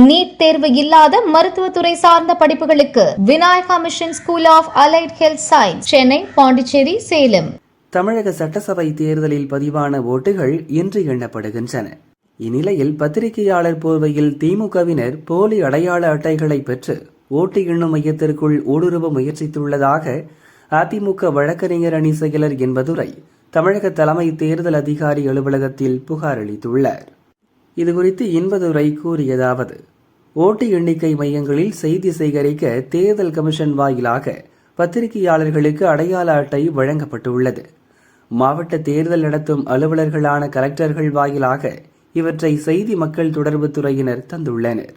NEET தேர்வு இல்லாத மருத்துவத்துறை சார்ந்த படிப்புகளுக்கு Vinayaka mission school of allied health science, Chennai, Pondicherry, Salem. தமிழக சட்டசபை தேர்தலில் பதிவான ஓட்டுகள் இன்று எண்ணப்படுகின்றன. இந்நிலையில் பத்திரிகையாளர் போர்வையில் திமுகவினர் போலி அடையாள அட்டைகளை பெற்று ஓட்டு எண்ணும் மையத்திற்குள் ஊடுருவ முயற்சித்துள்ளதாக அதிமுக வழக்கறிஞர் அணி செயலர் என்பதுரை தமிழக தலைமை தேர்தல் அதிகாரி அலுவலகத்தில் புகார் அளித்துள்ளார். இதுகுறித்து இன்பதுரை கூறியதாவது: ஓட்டு எண்ணிக்கை மையங்களில் செய்தி சேகரிக்க தேர்தல் கமிஷன் வாயிலாக பத்திரிகையாளர்களுக்கு அடையாள அட்டை வழங்கப்பட்டுள்ளது. மாவட்ட தேர்தல் நடத்தும் அலுவலர்களான கலெக்டர்கள் வாயிலாக இவற்றை செய்தி மக்கள் தொடர்பு துறையினர் தந்துள்ளனர்.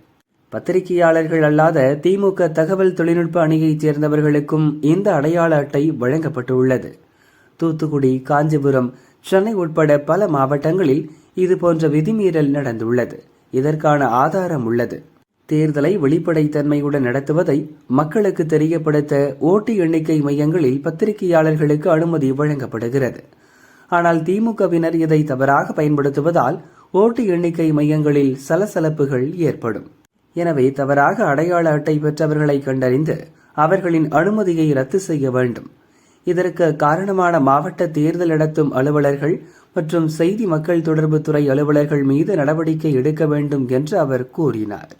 பத்திரிகையாளர்கள் அல்லாத திமுக தகவல் தொழில்நுட்ப அணியைச் சேர்ந்தவர்களுக்கும் இந்த அடையாள அட்டை வழங்கப்பட்டுள்ளது. தூத்துக்குடி, காஞ்சிபுரம், சென்னை உட்பட பல மாவட்டங்களில் இதுபோன்ற விதிமீறல் நடந்துள்ளது. இதற்கான ஆதாரம் உள்ளது. தேர்தலை வெளிப்படைத்தன்மையுடன் நடத்துவதை மக்களுக்கு தெரியப்படுத்த ஓட்டு எண்ணிக்கை மையங்களில் பத்திரிகையாளர்களுக்கு அனுமதி வழங்கப்படுகிறது. ஆனால் திமுகவினர் இதை தவறாக பயன்படுத்துவதால் ஓட்டு எண்ணிக்கை மையங்களில் சலசலப்புகள் ஏற்படும். எனவே தவறாக அடையாள அட்டை பெற்றவர்களை கண்டறிந்து அவர்களின் அனுமதியை ரத்து செய்ய வேண்டும். இதற்கு காரணமான மாவட்ட தேர்தல் நடத்தும் அலுவலர்கள் மற்றும் செய்தி மக்கள் தொடர்பு துறை அலுவலர்கள் மீது நடவடிக்கை எடுக்க வேண்டும் என்று அவர் கூறினார்.